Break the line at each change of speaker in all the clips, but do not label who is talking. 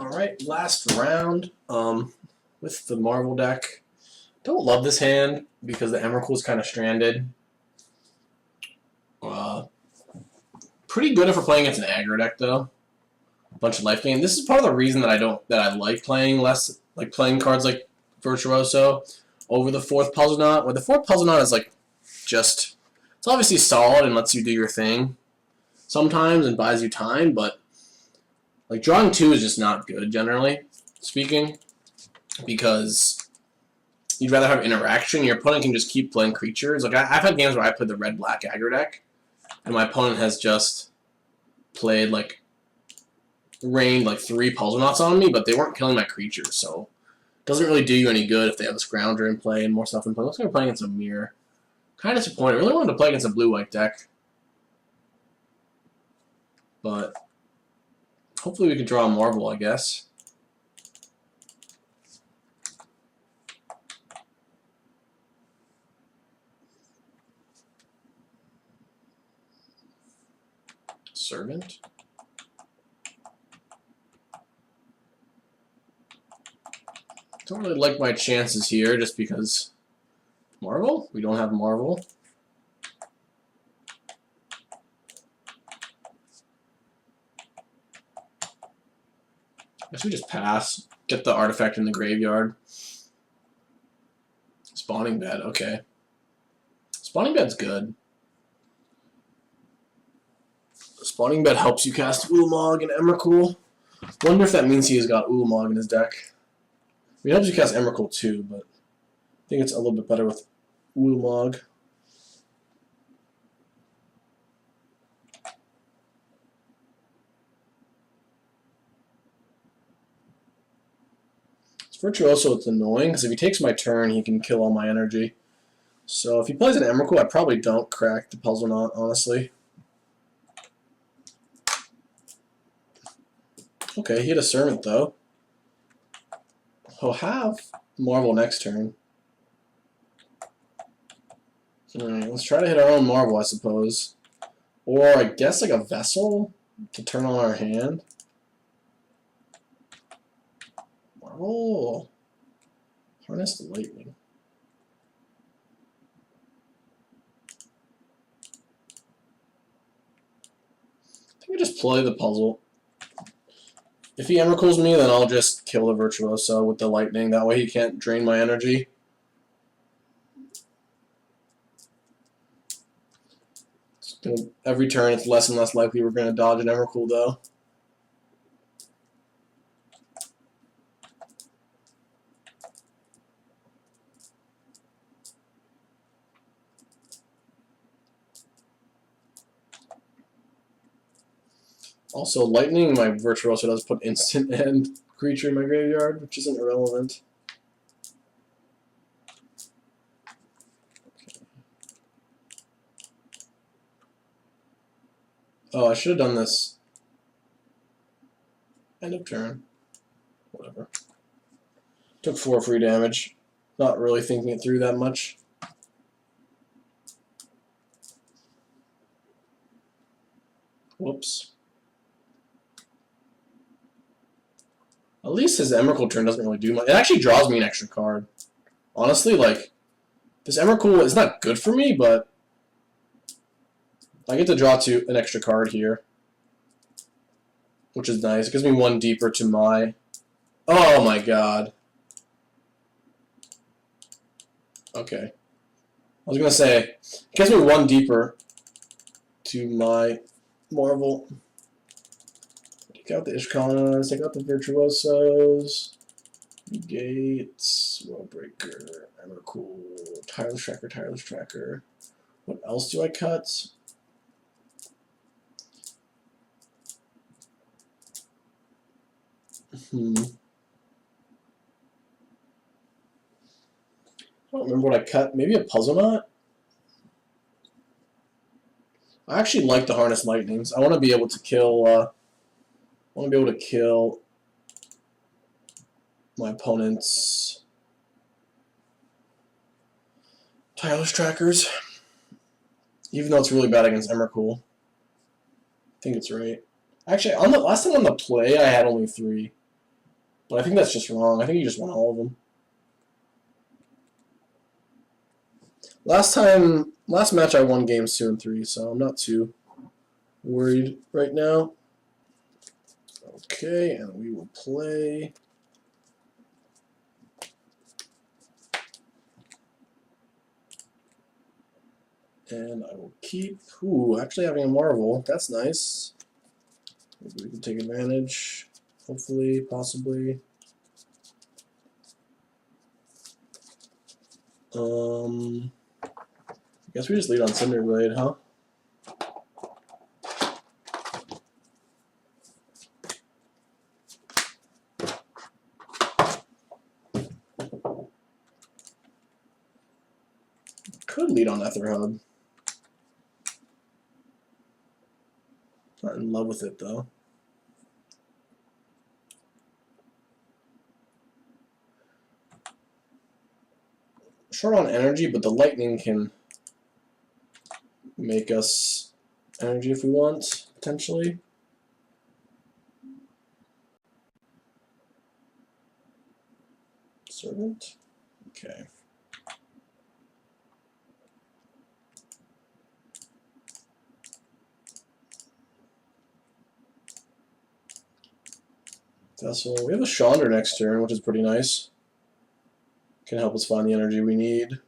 Alright, last round with the Marvel deck. Don't love this hand because the Emrakul is kind of stranded. Pretty good if we're playing against an aggro deck though. A bunch of life gain. This is part of the reason that I like playing less, like playing cards like Virtuoso over the fourth Puzzle Knot. Where the fourth Puzzle Knot is like just, it's obviously solid and lets you do your thing sometimes and buys you time, but like drawing 2 is just not good generally speaking, because you'd rather have interaction. Your opponent can just keep playing creatures. Like I've had games where I played the red-black aggro deck, and my opponent has just played like rained like 3 Puzzle Knots on me, but they weren't killing my creatures, so it doesn't really do you any good if they have a Scrounger in play and more stuff in play. Looks like we're playing against a mirror. Kind of disappointed. I really wanted to play against a blue-white deck, but hopefully we can draw a Marvel, I guess. Servant. Don't really like my chances here just because Marvel? We don't have Marvel. I guess we just pass. Get the artifact in the graveyard. Spawning bed, okay. Spawning bed's good. Spawning bed helps you cast Ulamog and Emrakul. Wonder if that means he has got Ulamog in his deck. I mean, it helps you cast Emrakul too, but I think it's a little bit better with Ulamog. It's Virtuoso, it's annoying, because if he takes my turn, he can kill all my energy. So if he plays an Emrakul, I probably don't crack the Puzzle Knot, honestly. Okay, he had a Servant, though. He'll have Marvel next turn. Alright, let's try to hit our own Marvel, I suppose. Or I guess like a Vessel to turn on our hand. Marvel. Harness the Lightning. I think we just play the puzzle. If he Emrakuls me, then I'll just kill the Virtuoso with the Lightning. That way he can't drain my energy. Every turn, it's less and less likely we're going to dodge an Emrakul, though. Also, Lightning, my Virtuoso does put instant and creature in my graveyard, which isn't irrelevant. Oh, I should have done this. End of turn. Whatever. Took 4 free damage. Not really thinking it through that much. Whoops. At least his Emrakul turn doesn't really do much. It actually draws me an extra card. Honestly, like, this Emrakul is not good for me, but I get to draw an extra card here, which is nice. It gives me 1 deeper to my... Oh my god. Okay. I was going to say, it gives me 1 deeper to my Marvel. Take out the Ishkanas, take out the Virtuosos, Gates, Worldbreaker, Emrakul, Tireless Tracker. What else do I cut? I don't remember what I cut. Maybe a Puzzle Knot? I actually like the Harness Lightnings. I want to be able to kill... my opponent's Tireless Trackers, even though it's really bad against Emrakul. I think it's right. Actually, on the last time on the play, I had only 3. But I think that's just wrong. I think you just want all of them. Last match I won games 2 and 3, so I'm not too worried right now. Okay, and we will play. And I will keep. Ooh, actually having a Marvel. That's nice. Maybe we can take advantage. Hopefully, possibly. I guess we just lead on Cinderblade, huh? Could lead on Aetherhub. Not in love with it though. Short on energy, but the lightning can make us energy if we want, potentially. Servant? Okay. Vessel. We have a Chandra next turn, which is pretty nice. Can help us find the energy we need.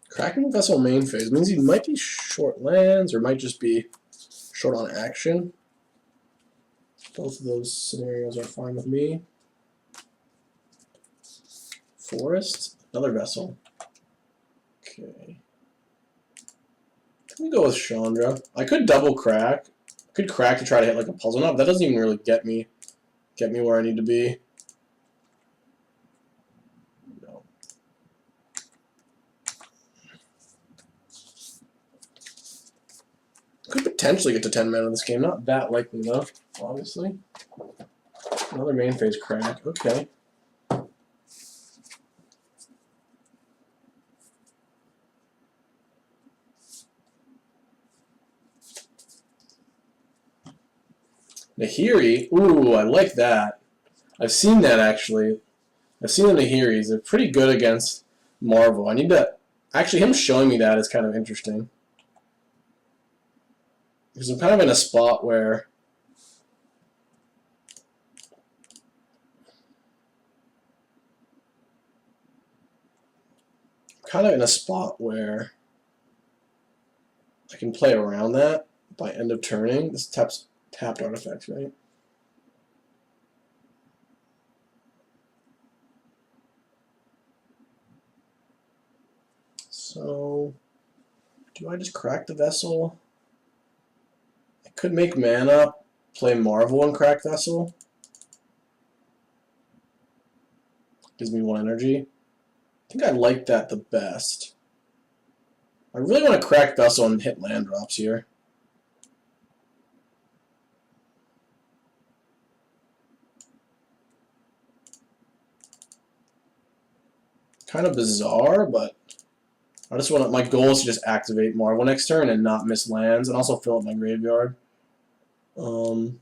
Cracking Vessel main phase means he might be short lands or might just be short on action. Both of those scenarios are fine with me. Forest, another Vessel. Okay. Let me go with Chandra. I could double crack. I could crack to try to hit like a puzzle knob. That doesn't even really get me where I need to be. No. Could potentially get to 10 mana in this game. Not that likely though, obviously. Another main phase crack. Okay. Nahiri, ooh, I like that. I've seen that actually. I've seen the Nahiris. They're pretty good against Marvel. I need to... Actually, him showing me that is kind of interesting. Because I'm kind of in a spot where... I can play around that by end of turning. This tapped artifacts, right? So, do I just crack the Vessel? I could make mana, play Marvel and crack Vessel. Gives me 1 energy. I think I like that the best. I really want to crack Vessel and hit land drops here. Kind of bizarre, but I just want my goal is to just activate Marvel next turn and not miss lands, and also fill up my graveyard. Evolving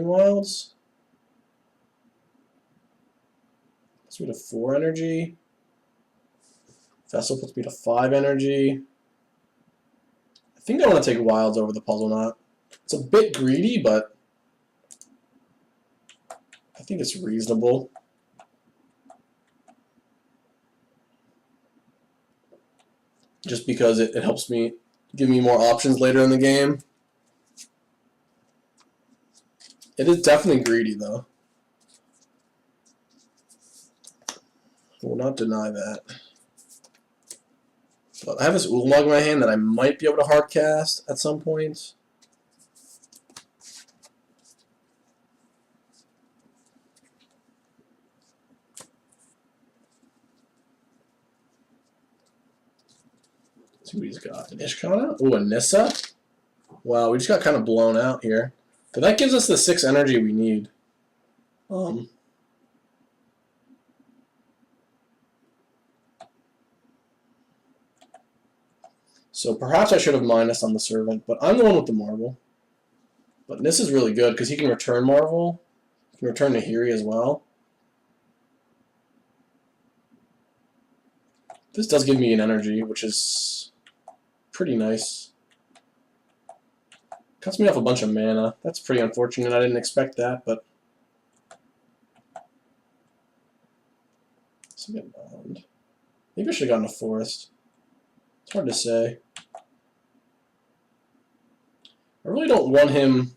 Wilds. Puts me to 4 energy. Vessel puts me to 5 energy. I think I want to take Wilds over the Puzzle Knot. It's a bit greedy, but I think it's reasonable. Just because it helps me give me more options later in the game. It is definitely greedy, though. I will not deny that. But I have this Ulamog in my hand that I might be able to hard cast at some point. Let's see what he's got. An Ishkana? Ooh, a Nissa? Wow, we just got kind of blown out here. But that gives us the 6 energy we need. So perhaps I should have minus on the Servant, but I'm the one with the Marvel. But this is really good because he can return Marvel. He can return Nahiri as well. This does give me an energy, which is pretty nice. Cuts me off a bunch of mana. That's pretty unfortunate. I didn't expect that, but... Maybe I should have gotten a Forest. It's hard to say. I really don't want him...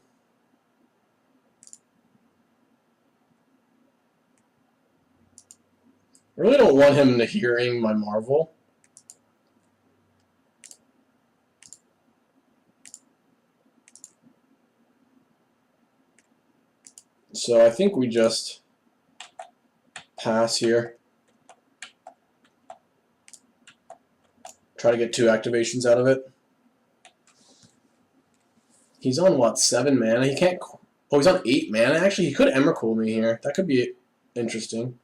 I really don't want him hearing my Marvel. So I think we just pass here. Try to get 2 activations out of it. He's on, what, 7 mana? He can't... Oh, he's on 8 mana? Actually, he could Emrakul me here. That could be interesting.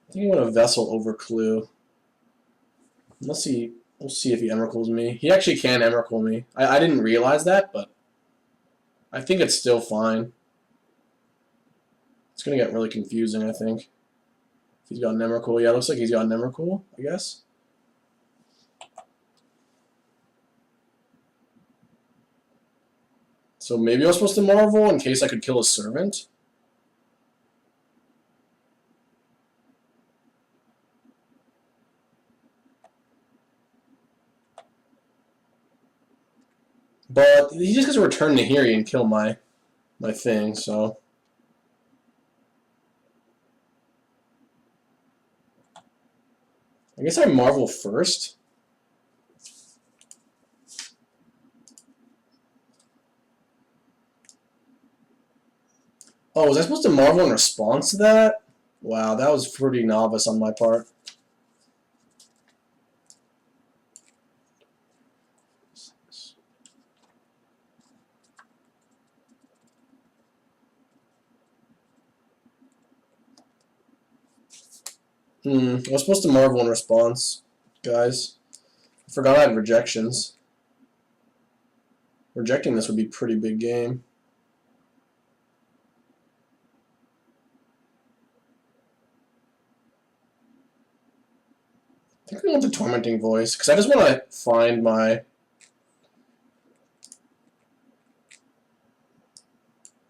I think I want a Vessel over Clue. Let's see. We'll see if he Emrakuls me. He actually can Emrakul me. I didn't realize that, but I think it's still fine. It's going to get really confusing, I think. If he's got an Emrakul. Yeah, it looks like he's got an Emrakul, I guess. So maybe I was supposed to Marvel in case I could kill a Servant. But he just gets to return Nahiri and kill my thing, so... I guess I Marvel first. Oh, was I supposed to Marvel in response to that? Wow, that was pretty novice on my part. I was supposed to Marvel in response, guys. I forgot I had rejections. Rejecting this would be a pretty big game. I think I want the Tormenting Voice, because I just want to find my...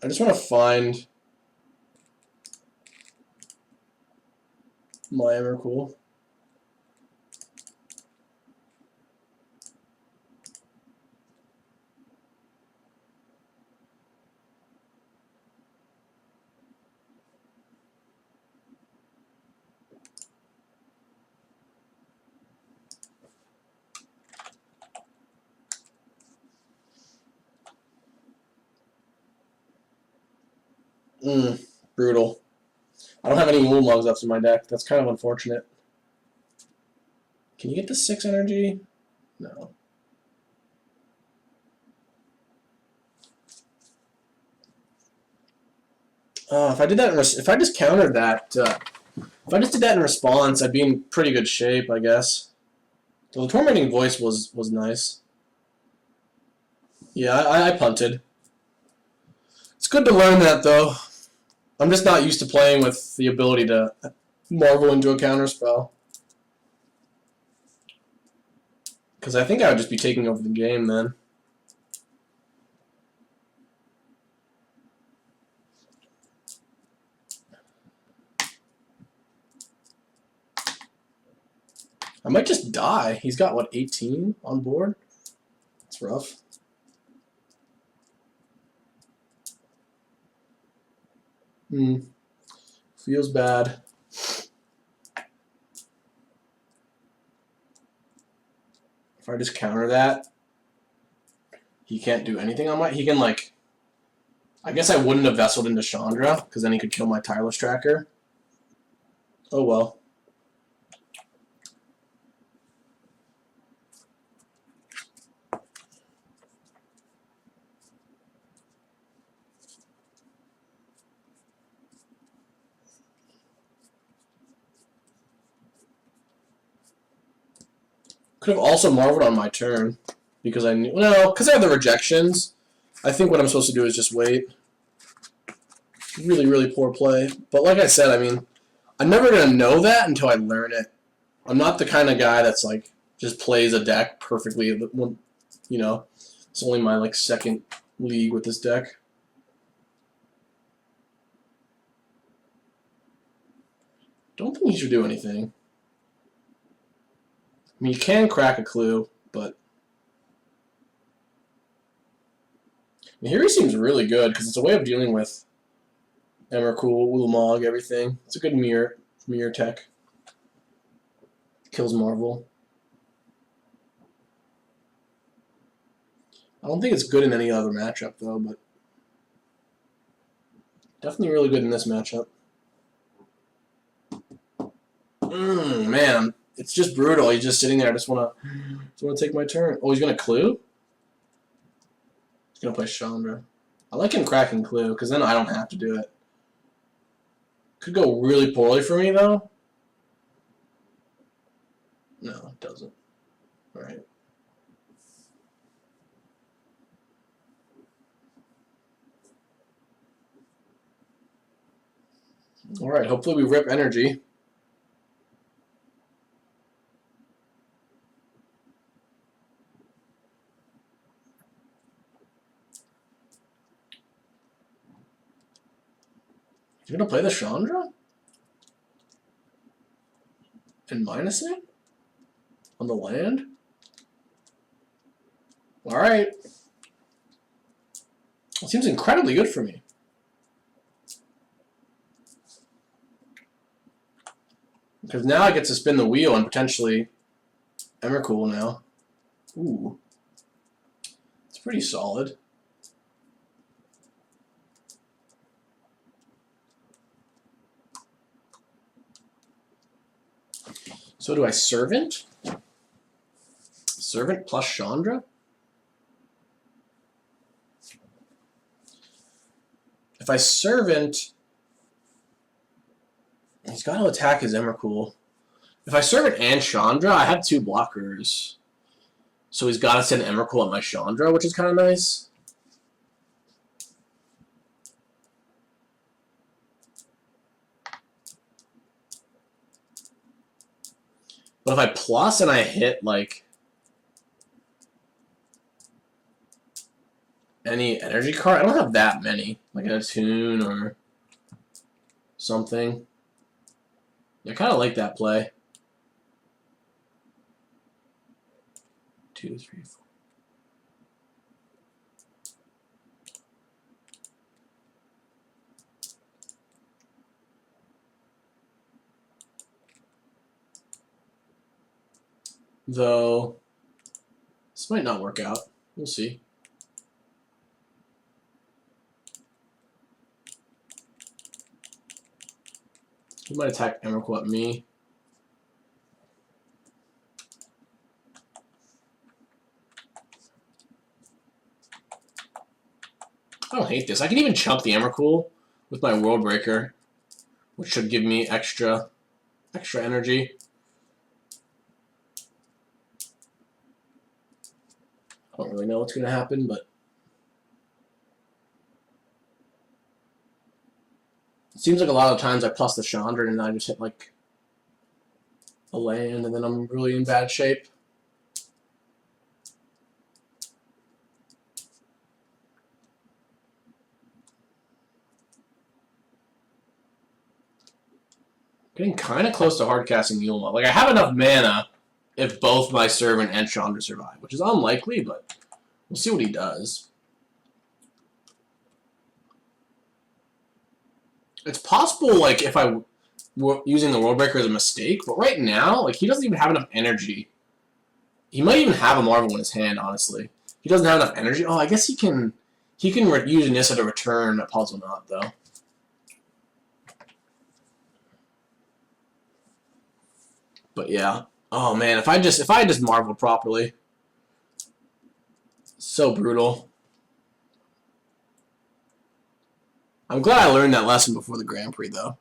I just want to find my Emrakul. Brutal. I don't have any Moonlogs left in my deck. That's kind of unfortunate. Can you get the 6 energy? No. If I did that, if I just countered that, if I just did that in response, I'd be in pretty good shape, I guess. So the Tormenting Voice was nice. Yeah, I punted. It's good to learn that, though. I'm just not used to playing with the ability to Marvel into a counterspell. Because I think I would just be taking over the game then. I might just die. He's got, what, 18 on board? That's rough. Feels bad. If I just counter that, he can't do anything on my... He can, like... I guess I wouldn't have Vesseled into Chandra, because then he could kill my Tireless Tracker. Oh well. Could have also marveled on my turn because I knew. No, because I have the rejections. I think what I'm supposed to do is just wait. Really, really poor play. But like I said, I mean, I'm never gonna know that until I learn it. I'm not the kind of guy that's like just plays a deck perfectly. You know, it's only my like second league with this deck. Don't think he should do anything. I mean, you can crack a clue, but here he seems really good because it's a way of dealing with Emrakul, Ulamog, everything. It's a good mirror tech. Kills Marvel. I don't think it's good in any other matchup though, but definitely really good in this matchup. Man, it's just brutal. He's just sitting there. I just wanna take my turn. Oh, he's gonna clue. He's gonna play Chandra. I like him cracking clue because then I don't have to do it. Could go really poorly for me though. No, it doesn't. All right. All right. Hopefully we rip energy. You're gonna play the Chandra? And minus it? On the land? Alright. It seems incredibly good for me. Because now I get to spin the wheel and potentially Emrakul now. Ooh. It's pretty solid. So do I Servant? Servant plus Chandra? If I Servant, he's got to attack his Emrakul. If I Servant and Chandra, I have 2 blockers. So he's got to send Emrakul at my Chandra, which is kind of nice. But if I plus and I hit, like, any energy card, I don't have that many. Like a Tune or something. I kind of like that play. 2, 3, 4. Though, this might not work out. We'll see. He might attack Emrakul at me. I don't hate this. I can even chump the Emrakul with my World Breaker, which should give me extra energy. I don't really know what's going to happen, but it seems like a lot of times I plus the Chandra and then I just hit like a land and then I'm really in bad shape. Getting kind of close to hard casting Yulma. Like I have enough mana if both my Servant and Chandra survive, which is unlikely, but we'll see what he does. It's possible, like, if I were using the World Breaker as a mistake, but right now, like, he doesn't even have enough energy. He might even have a Marvel in his hand, honestly. He doesn't have enough energy. Oh, I guess he can use Nissa to return a Puzzle Knot, though. But yeah. Oh man, if I just Marveled properly. So brutal. I'm glad I learned that lesson before the Grand Prix, though.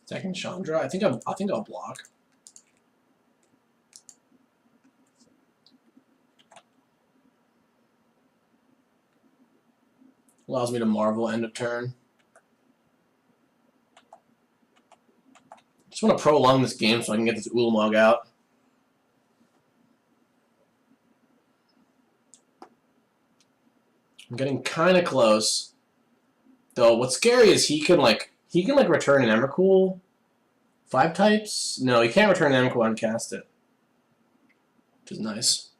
Second Chandra. I think I'll block. Allows me to Marvel end of turn. Just want to prolong this game so I can get this Ulamog out. I'm getting kind of close. Though what's scary is he can return an Emrakul. 5 types? No, he can't return an Emrakul and cast it. Which is nice.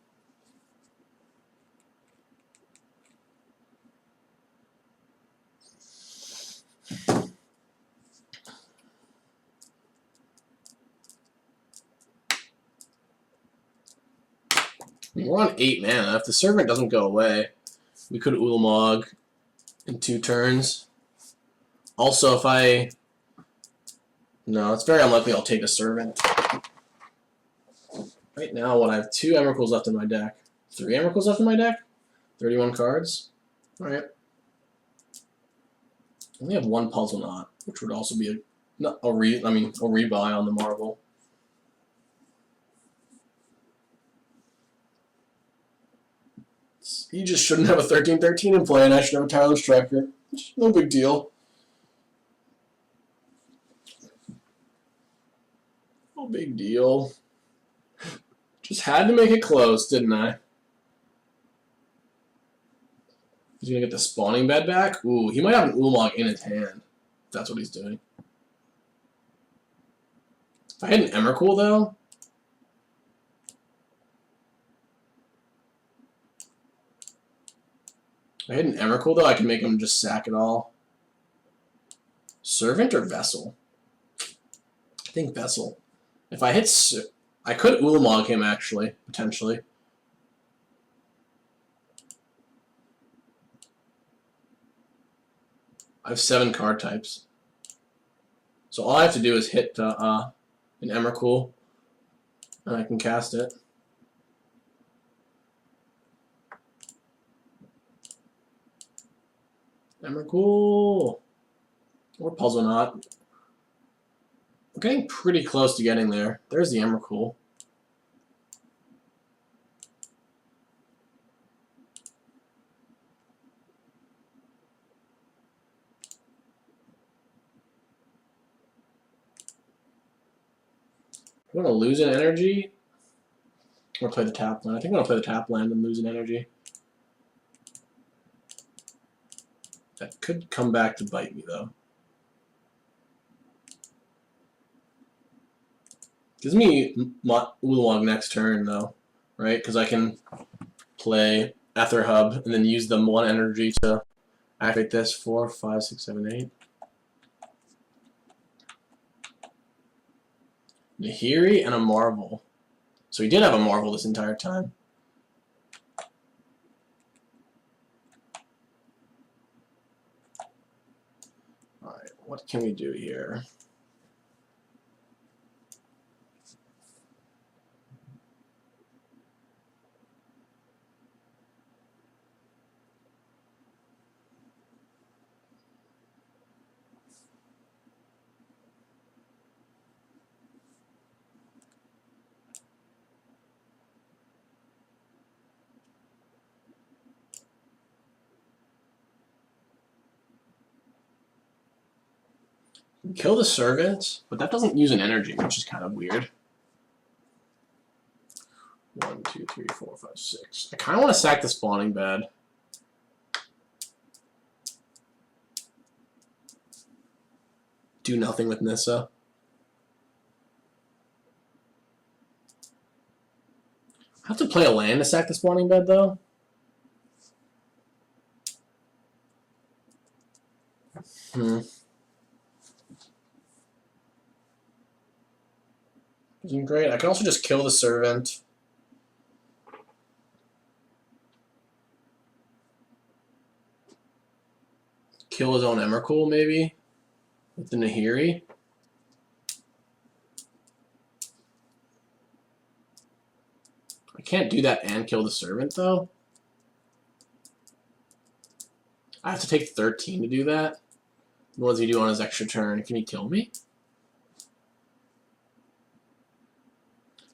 We're on 8 mana. If the Servant doesn't go away, we could Ulamog in 2 turns. Also, if I... No, it's very unlikely I'll take a Servant. Right now, I have 2 Emrakuls left in my deck. 3 Emrakuls left in my deck? 31 cards? Alright. I only have 1 Puzzle Knot, which would also be a rebuy on the Marvel. He just shouldn't have a 13-13 in play, and I should have a Tyler Striker. No big deal. No big deal. Just had to make it close, didn't I? He's going to get the spawning bed back? Ooh, he might have an Ulamog in his hand. If that's what he's doing. If I had an Emrakul, though... If I had an Emrakul, though, I can make him just sack it all. Servant or Vessel? I think Vessel. If I hit... I could Ulamog him, actually, potentially. I have 7 card types. So all I have to do is hit an Emrakul, and I can cast it. Emrakul! Or Puzzle Knot. We're getting pretty close to getting there. There's the Emrakul. I'm going to lose an energy or play the tap land. I think I'm going to play the tap land and lose an energy. That could come back to bite me, though. Gives me Ulamog next turn, though, right? Because I can play Ether Hub and then use the 1 energy to activate this. 4, 5, 6, 7, 8. Nahiri and a Marvel. So he did have a Marvel this entire time. Alright, what can we do here? Kill the Servant, but that doesn't use an energy, which is kind of weird. 1, 2, 3, 4, 5, 6. I kind of want to sack the spawning bed. Do nothing with Nissa. I have to play a land to sack the spawning bed, though. Isn't great. I can also just kill the Servant. Kill his own Emrakul, maybe? With the Nahiri. I can't do that and kill the Servant, though. I have to take 13 to do that. What does he do on his extra turn? Can he kill me?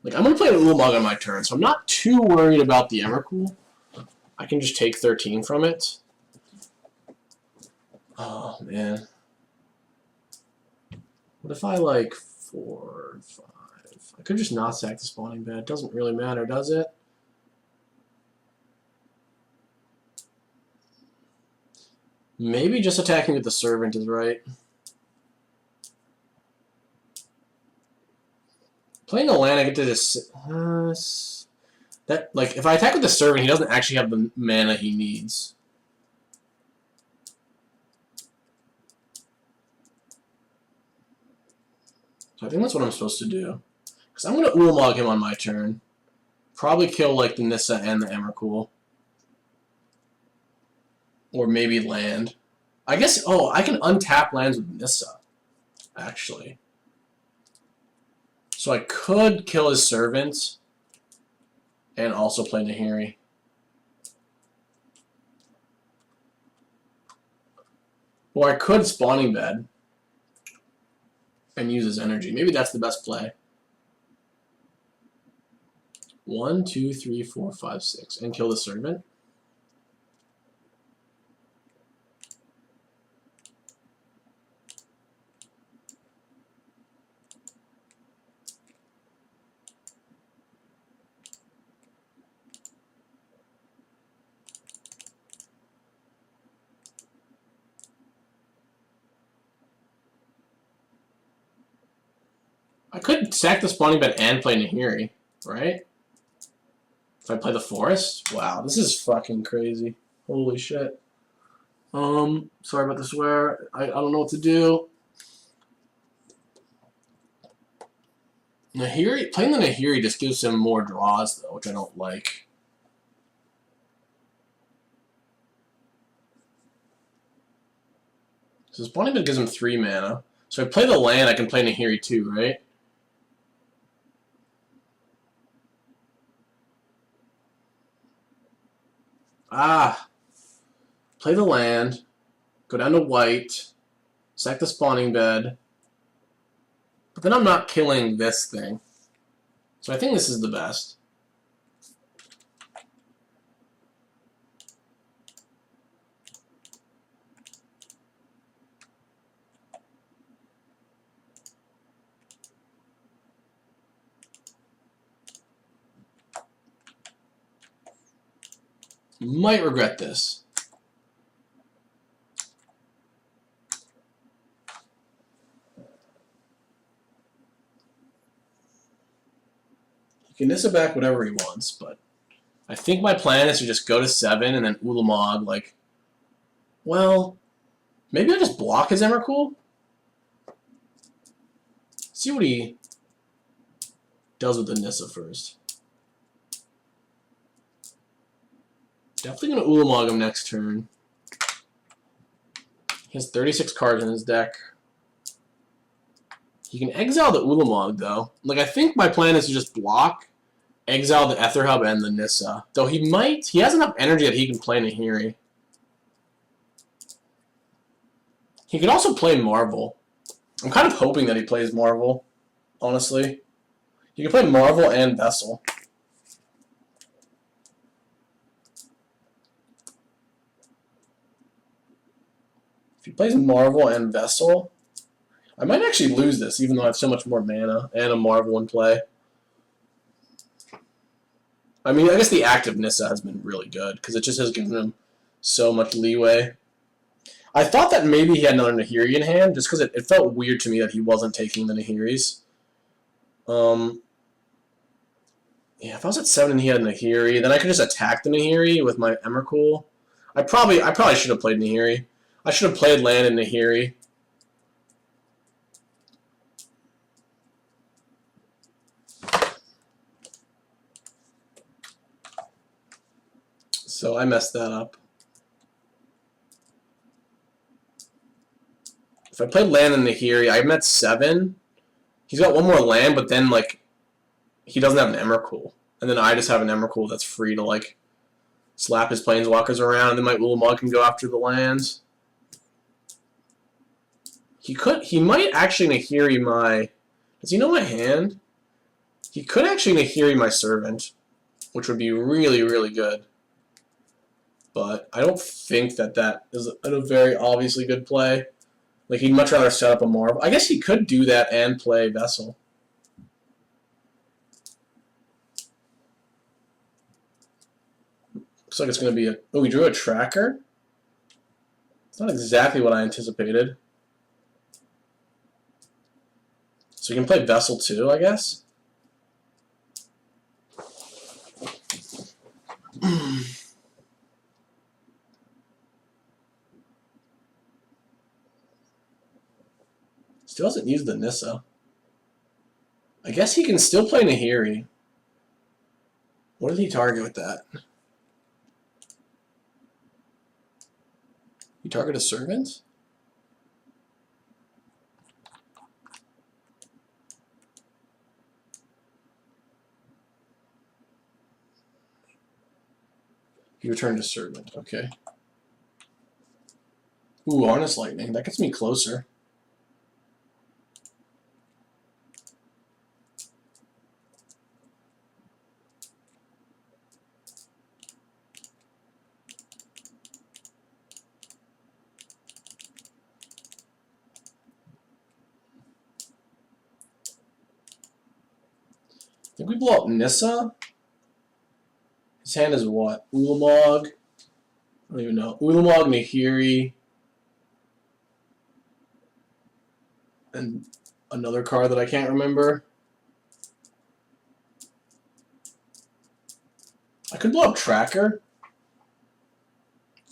Like, I'm going to play an Ulamog on my turn, so I'm not too worried about the Emrakul. I can just take 13 from it. Oh, man. What if I, like, 4, 5? I could just not sack the spawning bed. Doesn't really matter, does it? Maybe just attacking with the Servant is right. Playing a land, I get to just... like, if I attack with the Servant, he doesn't actually have the mana he needs. So I think that's what I'm supposed to do. Because I'm going to Ulamog him on my turn. Probably kill, like, the Nissa and the Emrakul. Or maybe land. I guess, oh, I can untap lands with Nissa, actually. So I could kill his Servant and also play Nahiri. Or I could Spawning Bed and use his energy. Maybe that's the best play. 1, 2, 3, 4, 5, 6. And kill the Servant. I could sack the Spawning Bed and play Nahiri, right? If I play the Forest? Wow, this is fucking crazy. Holy shit. Sorry about the swear. I don't know what to do. Nahiri, playing the Nahiri just gives him more draws, though, which I don't like. So Spawning Bed gives him 3 mana. So if I play the land, I can play Nahiri too, right? Ah! Play the land, go down to white, sack the Spawning Bed, but then I'm not killing this thing. So I think this is the best. Might regret this. He can Nissa back whatever he wants, but I think my plan is to just go to 7 and then Ulamog, like, well, maybe I just block his Emrakul? See what he does with the Nissa first. Definitely going to Ulamog him next turn. He has 36 cards in his deck. He can exile the Ulamog, though. Like, I think my plan is to just block, exile the Ether Hub and the Nissa. Though he has enough energy that he can play Nahiri. He could also play Marvel. I'm kind of hoping that he plays Marvel, honestly. He can play Marvel and Vessel. If he plays Marvel and Vessel, I might actually lose this, even though I have so much more mana and a Marvel in play. I mean, I guess the active Nissa has been really good, because it just has given him so much leeway. I thought that maybe he had another Nahiri in hand, just because it felt weird to me that he wasn't taking the Nahiris. Yeah, if I was at 7 and he had Nahiri, then I could just attack the Nahiri with my Emrakul. I probably should have played Nahiri. I should have played land in Nahiri. So I messed that up. If I played land in Nahiri, I'm at 7. He's got one more land, but then, like, he doesn't have an Emrakul. And then I just have an Emrakul that's free to, like, slap his Planeswalkers around, and then my Ulamog can go after the lands. He might actually Nahiri my... Does he know my hand? He could actually Nahiri my Servant, which would be really, really good. But I don't think that that is a very obviously good play. Like, he'd much rather set up a Marvel. I guess he could do that and play Vessel. Looks like it's going to be a... Oh, we drew a Tracker? It's not exactly what I anticipated. So you can play Vessel too, I guess? Still hasn't used the Nissa. I guess he can still play Nahiri. What did he target with that? He target a Servant? He returned a Servant, okay. Ooh, Honest Lightning. That gets me closer. I think we blow up Nissa. His hand is what? Ulamog? I don't even know. Ulamog, Nahiri, and another card that I can't remember. I could blow up Tracker.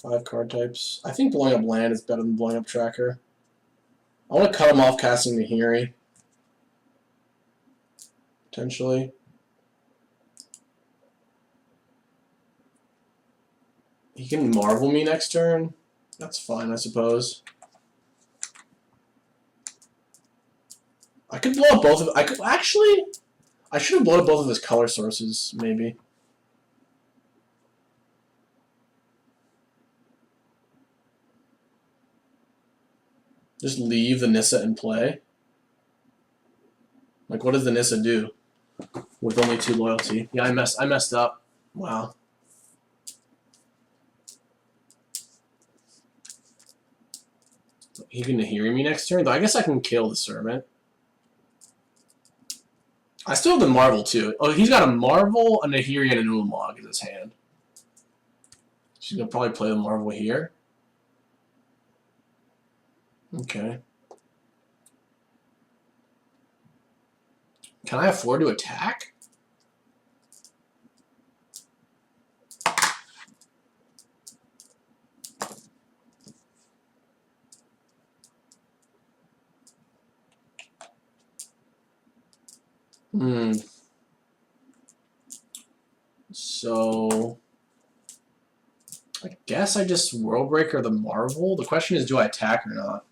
5 card types. I think blowing up land is better than blowing up Tracker. I want to cut him off casting Nahiri. Potentially. He can Marvel me next turn. That's fine, I suppose. I could blow up both of... I could actually... I should have blown up both of his color sources, maybe. Just leave the Nissa in play. Like, what does the Nissa do with only 2 loyalty? Yeah, I messed up. Wow. He can Nahiri me next turn, though I guess I can kill the Servant. I still have the Marvel, too. Oh, he's got a Marvel, a Nahiri, and an Ulamog in his hand. She's going to probably play the Marvel here. Okay. Can I afford to attack? So I guess I just Worldbreaker the Marvel. The question is, do I attack or not?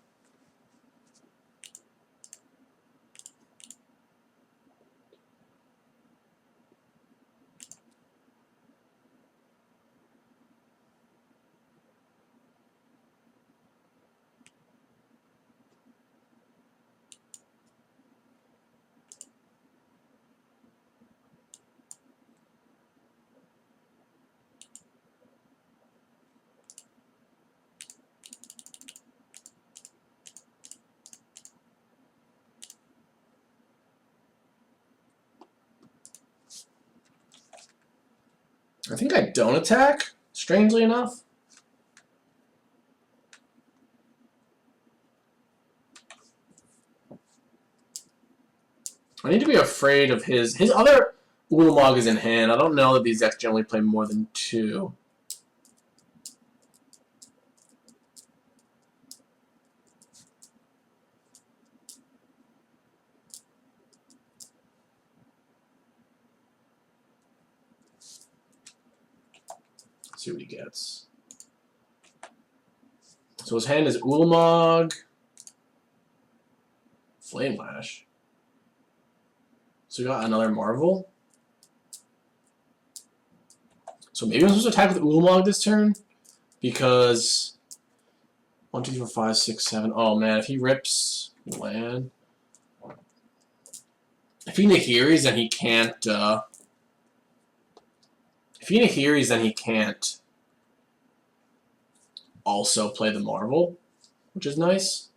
I think I don't attack, strangely enough. I need to be afraid of his other Ulamog is in hand. I don't know that these decks generally play more than 2. Let's see what he gets. So his hand is Ulamog, Flame Lash. So we got another Marvel. So maybe I'm supposed to attack with Ulamog this turn? Because 1, 2, 3, 4, 5, 6, 7. Oh man, if he rips land. If he Nahiris, then he can't. If he Nahiris, then he can't also play the Marvel, which is nice.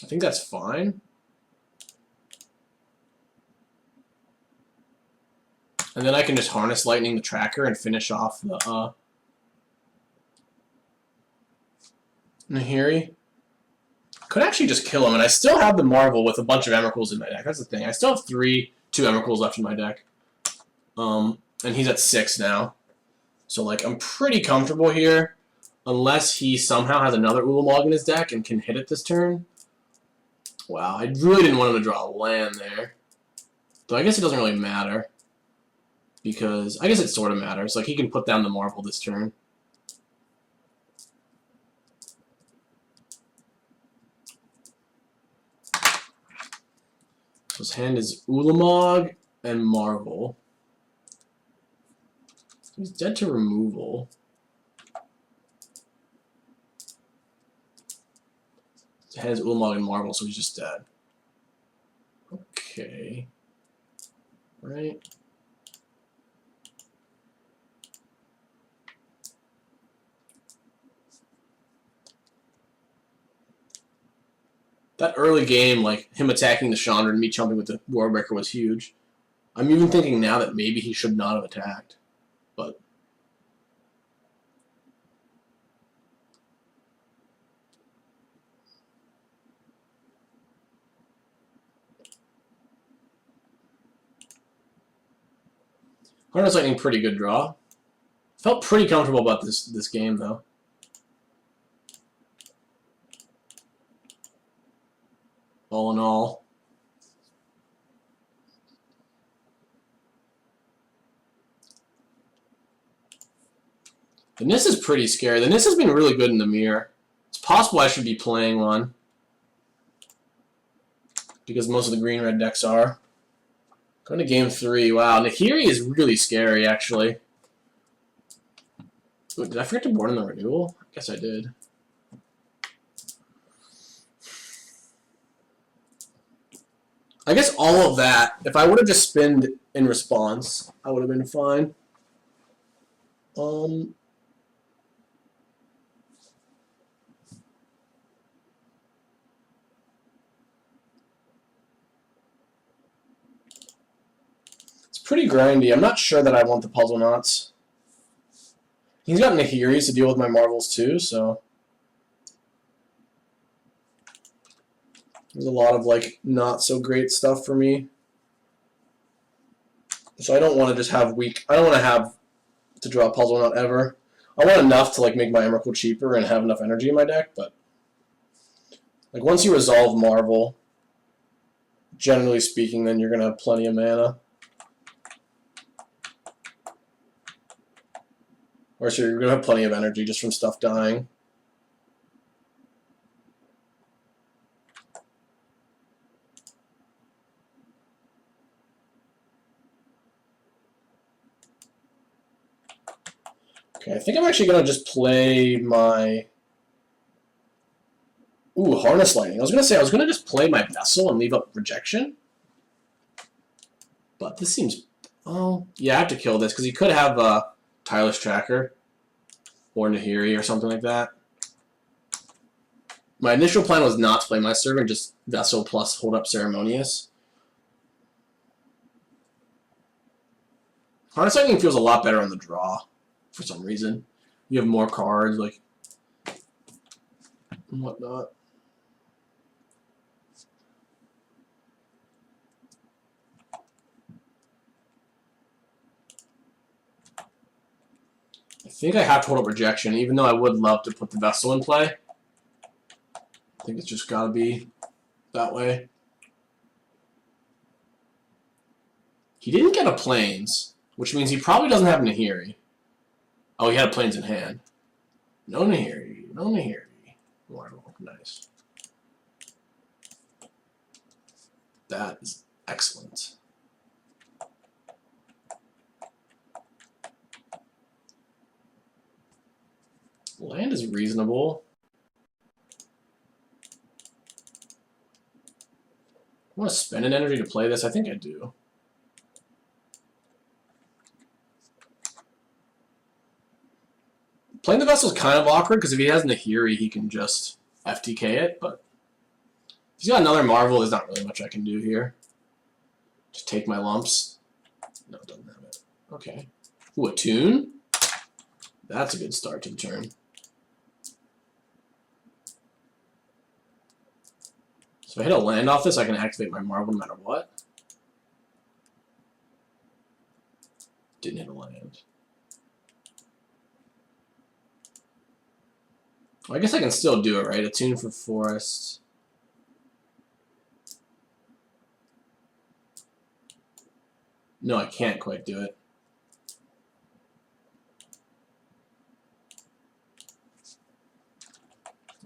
I think that's fine. And then I can just harness lightning the tracker and finish off the Nahiri. Could actually just kill him, and I still have the Marvel with a bunch of Emrakuls in my deck. That's the thing. I still have 2 Emrakuls left in my deck. And he's at 6 now. So, like, I'm pretty comfortable here. Unless he somehow has another Ulamog in his deck and can hit it this turn. Wow, I really didn't want him to draw a land there. Though I guess it doesn't really matter. Because, I guess it sort of matters. Like, he can put down the Marvel this turn. His hand is Ulamog and Marvel. He's dead to removal. His hand is Ulamog and Marvel, so he's just dead. Okay. Right. That early game, like him attacking the Chandra and me jumping with the Warbreaker was huge. I'm even thinking now that maybe he should not have attacked. But Harness Lightning, pretty good draw. Felt pretty comfortable about this game though. All in all. The Nis is pretty scary. The Nis has been really good in the mirror. It's possible I should be playing one. Because most of the green-red decks are. Going to game 3. Wow, Nahiri is really scary, actually. Ooh, did I forget to board in the renewal? I guess I did. I guess all of that, if I would have just spinned in response, I would have been fine. It's pretty grindy. I'm not sure that I want the Puzzle Knots. He's got Nahiris to deal with my Marvels too, so there's a lot of like not so great stuff for me. So I don't want to just have weak. I don't want to have to draw a Puzzle Knot ever. I want enough to like make my Emrakul cheaper and have enough energy in my deck, but like once you resolve Marvel, generally speaking, then you're gonna have plenty of mana. Or so you're gonna have plenty of energy just from stuff dying. Okay, I think I'm actually gonna just play my Harness Lightning. I was gonna just play my Vessel and leave up Rejection. But this seems yeah, I have to kill this because he could have Tireless Tracker or Nahiri or something like that. My initial plan was not to play my servant, just Vessel plus Hold Up Ceremonious. Harness Lightning feels a lot better on the draw for some reason. You have more cards, like, and whatnot. I think I have to hold up Rejection, even though I would love to put the Vessel in play. I think it's just gotta be that way. He didn't get a Plains, which means he probably doesn't have Nahiri. Oh, he had a Plains in hand. No Nahiri, no Nahiri. Wonderful, nice. That is excellent. Land is reasonable. want to spend an energy to play this? I think I do. Playing the Vessel's kind of awkward, because if he has Nahiri, he can just FTK it, but if he's got another Marvel, there's not really much I can do here. Just take my lumps. No, it doesn't have it. Okay. Ooh, a Tune? That's a good start to the turn. So if I hit a land off this, I can activate my Marvel no matter what. Didn't hit a land. Well, I guess I can still do it, right? A Tune for Forest. No, I can't quite do it.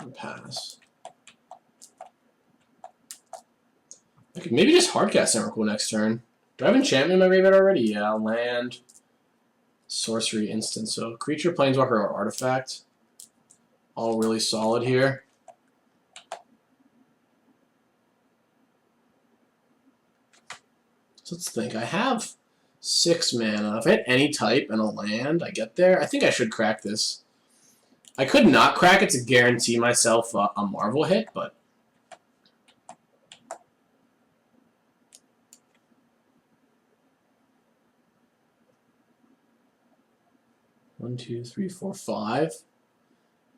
I'll pass. I could maybe just hardcast Emrakul next turn. Do I have enchantment in my graveyard already? Yeah, land, sorcery, instant. So creature, planeswalker, or artifact. All really solid here. So let's think. I have 6 mana. If I hit any type and a land, I get there. I think I should crack this. I could not crack it to guarantee myself a Marvel hit, but 1, 2, 3, 4, 5.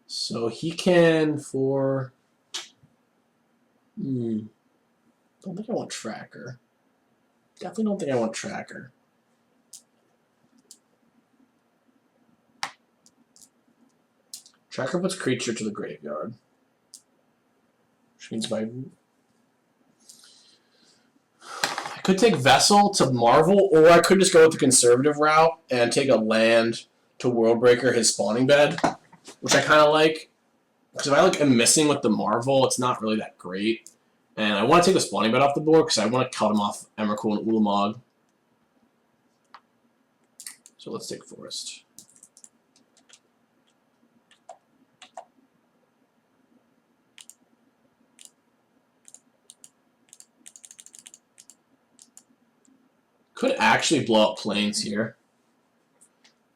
So he can for. Don't think I want Tracker. Definitely don't think I want Tracker. Tracker puts creature to the graveyard. Which means I could take Vessel to Marvel, or I could just go with the conservative route and take a land to Worldbreaker his spawning bed, which I kind of like. Because if I am missing with the Marvel, it's not really that great. And I want to take the spawning bed off the board because I want to cut him off Emrakul and Ulamog. So let's take Forest. Could actually blow up Plains here.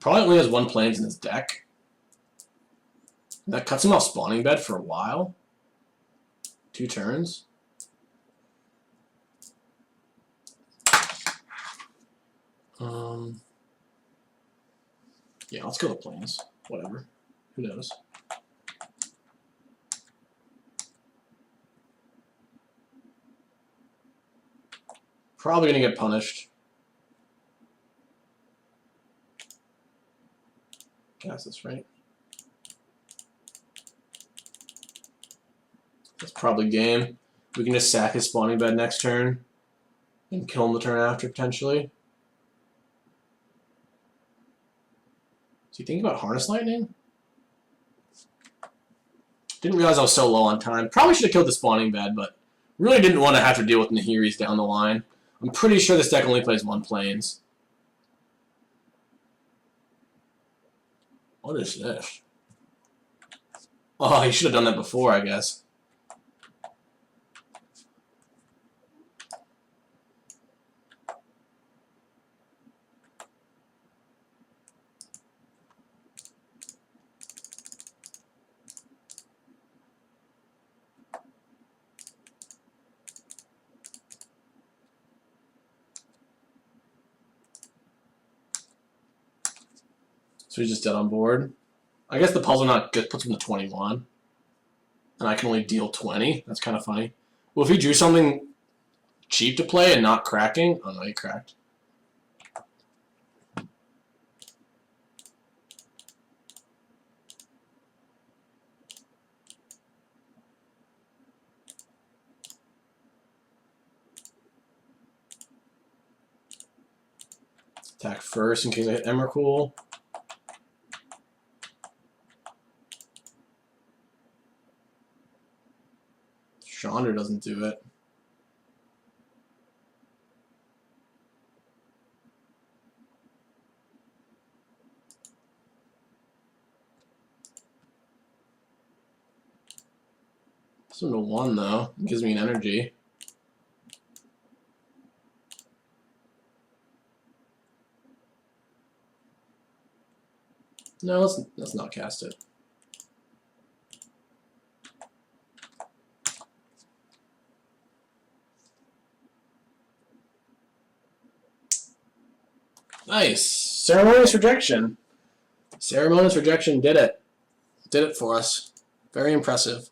Probably only has 1 Plains in his deck. That cuts him off spawning bed for a while. 2 turns. Yeah, let's go with Plains. Whatever. Who knows? Probably gonna get punished. Guess that's right. That's probably game. We can just sack his spawning bed next turn and kill him the turn after, potentially. So you think about Harness Lightning? Didn't realize I was so low on time. Probably should have killed the spawning bed, but really didn't want to have to deal with Nahiris down the line. I'm pretty sure this deck only plays 1 Plains. What is this? Oh, he should have done that before, I guess. So he's just dead on board. I guess the puzzle not good puts him to 21. And I can only deal 20. That's kind of funny. Well, if he drew something cheap to play and not cracking... Oh, no, he cracked. Attack first in case I hit Emrakul. Chandra doesn't do it. This one to 1 though. It gives me an energy. No, let's not cast it. Nice. Ceremonious Rejection. Ceremonious Rejection did it. Did it for us. Very impressive.